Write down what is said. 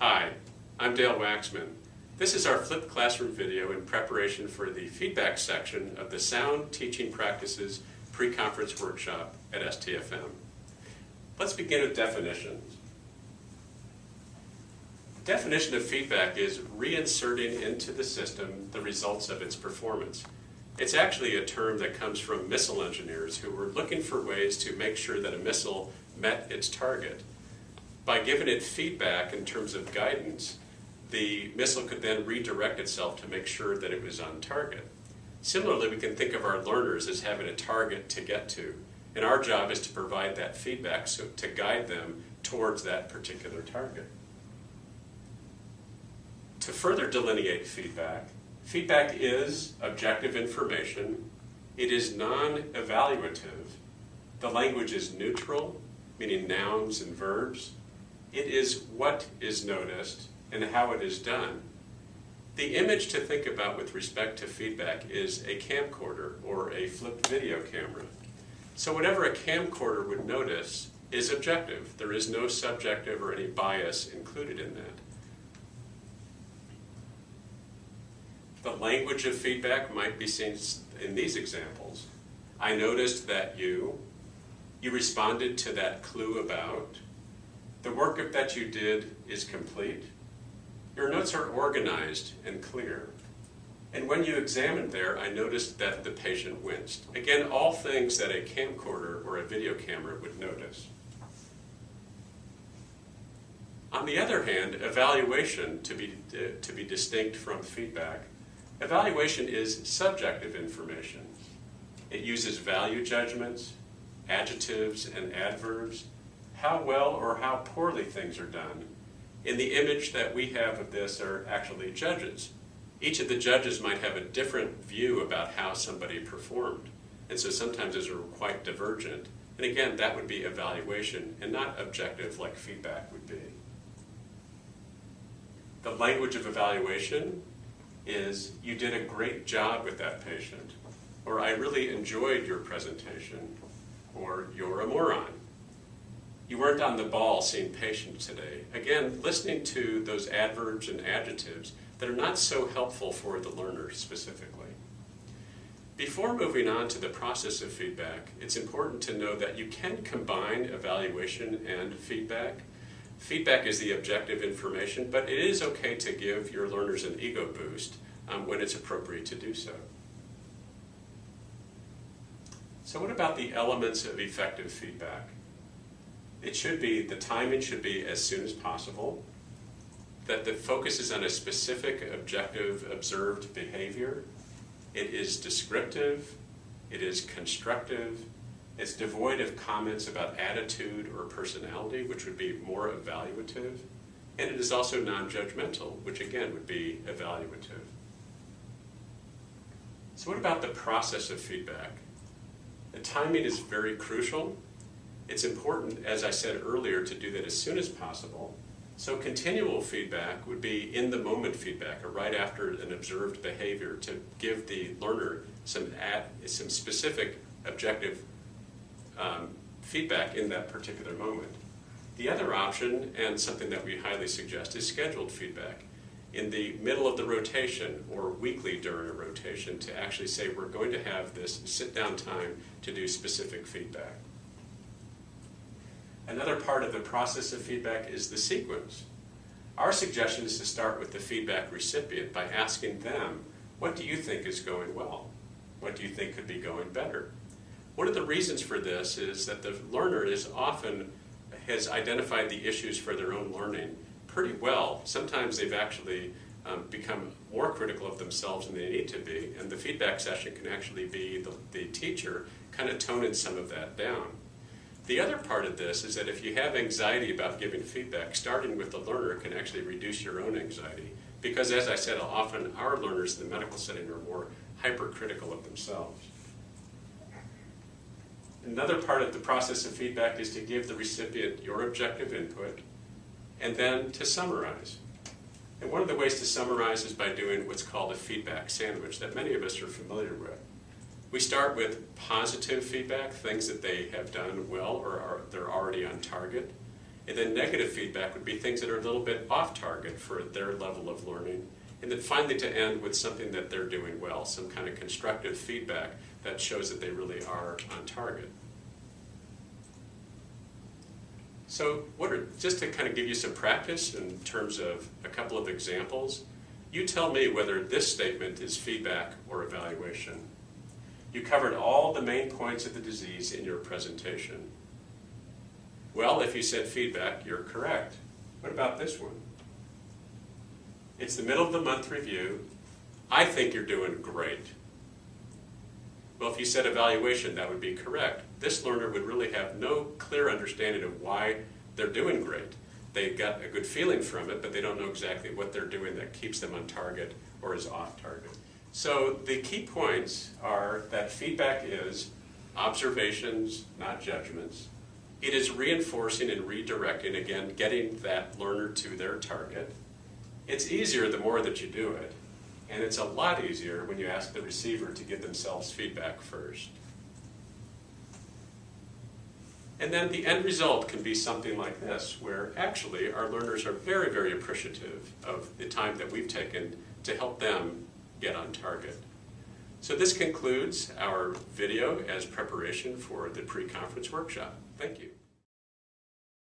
Hi, I'm Dale Waxman. This is our flipped classroom video in preparation for the feedback section of the Sound Teaching Practices pre-conference workshop at STFM. Let's begin with definitions. The definition of feedback is reinserting into the system the results of its performance. It's actually a term that comes from missile engineers who were looking for ways to make sure that a missile met its target. By giving it feedback in terms of guidance, the missile could then redirect itself to make sure that it was on target. Similarly, we can think of our learners as having a target to get to, and our job is to provide that feedback to guide them towards that particular target. To further delineate feedback, feedback is objective information. It is non-evaluative. The language is neutral, meaning nouns and verbs. It is what is noticed and how it is done. The image to think about with respect to feedback is a camcorder or a flipped video camera. So whatever a camcorder would notice is objective. There is no subjective or any bias included in that. The language of feedback might be seen in these examples. I noticed that you responded to that clue about. The work that you did is complete. Your notes are organized and clear. And when you examined there, I noticed that the patient winced. Again, all things that a camcorder or a video camera would notice. On the other hand, evaluation, to be distinct from feedback, evaluation is subjective information. It uses value judgments, adjectives, and adverbs, how well or how poorly things are done. In the image that we have of this are actually judges. Each of the judges might have a different view about how somebody performed, and so sometimes those are quite divergent. And again, that would be evaluation and not objective like feedback would be. The language of evaluation is, you did a great job with that patient, or I really enjoyed your presentation, or you're a moron. You weren't on the ball seeing patients today. Again, listening to those adverbs and adjectives that are not so helpful for the learner specifically. Before moving on to the process of feedback, it's important to know that you can combine evaluation and feedback. Feedback is the objective information, but it is okay to give your learners an ego boost when it's appropriate to do so. So what about the elements of effective feedback? The timing should be as soon as possible, that the focus is on a specific objective observed behavior. It is descriptive, it is constructive, it's devoid of comments about attitude or personality, which would be more evaluative, and it is also non-judgmental, which again would be evaluative. So what about the process of feedback? The timing is very crucial. It's important, as I said earlier, to do that as soon as possible. So continual feedback would be in-the-moment feedback, or right after an observed behavior, to give the learner some specific objective feedback in that particular moment. The other option, and something that we highly suggest, is scheduled feedback. In the middle of the rotation, or weekly during a rotation, to actually say we're going to have this sit-down time to do specific feedback. Another part of the process of feedback is the sequence. Our suggestion is to start with the feedback recipient by asking them, what do you think is going well? What do you think could be going better? One of the reasons for this is that the learner has identified the issues for their own learning pretty well. Sometimes they've actually become more critical of themselves than they need to be, and the feedback session can actually be the teacher kind of toning some of that down. The other part of this is that if you have anxiety about giving feedback, starting with the learner can actually reduce your own anxiety. Because as I said, often our learners in the medical setting are more hypercritical of themselves. Another part of the process of feedback is to give the recipient your objective input and then to summarize. And one of the ways to summarize is by doing what's called a feedback sandwich that many of us are familiar with. We start with positive feedback, things that they have done well or they're already on target. And then negative feedback would be things that are a little bit off target for their level of learning. And then finally to end with something that they're doing well, some kind of constructive feedback that shows that they really are on target. So just to kind of give you some practice in terms of a couple of examples, you tell me whether this statement is feedback or evaluation. You covered all the main points of the disease in your presentation. Well, if you said feedback, you're correct. What about this one? It's the middle of the month review. I think you're doing great. Well, if you said evaluation, that would be correct. This learner would really have no clear understanding of why they're doing great. They got a good feeling from it, but they don't know exactly what they're doing that keeps them on target or is off target. So the key points are that feedback is observations, not judgments. It is reinforcing and redirecting, again, getting that learner to their target. It's easier the more that you do it, and it's a lot easier when you ask the receiver to give themselves feedback first. And then the end result can be something like this, where actually our learners are very, very appreciative of the time that we've taken to help them get on target. So this concludes our video as preparation for the pre-conference workshop. Thank you.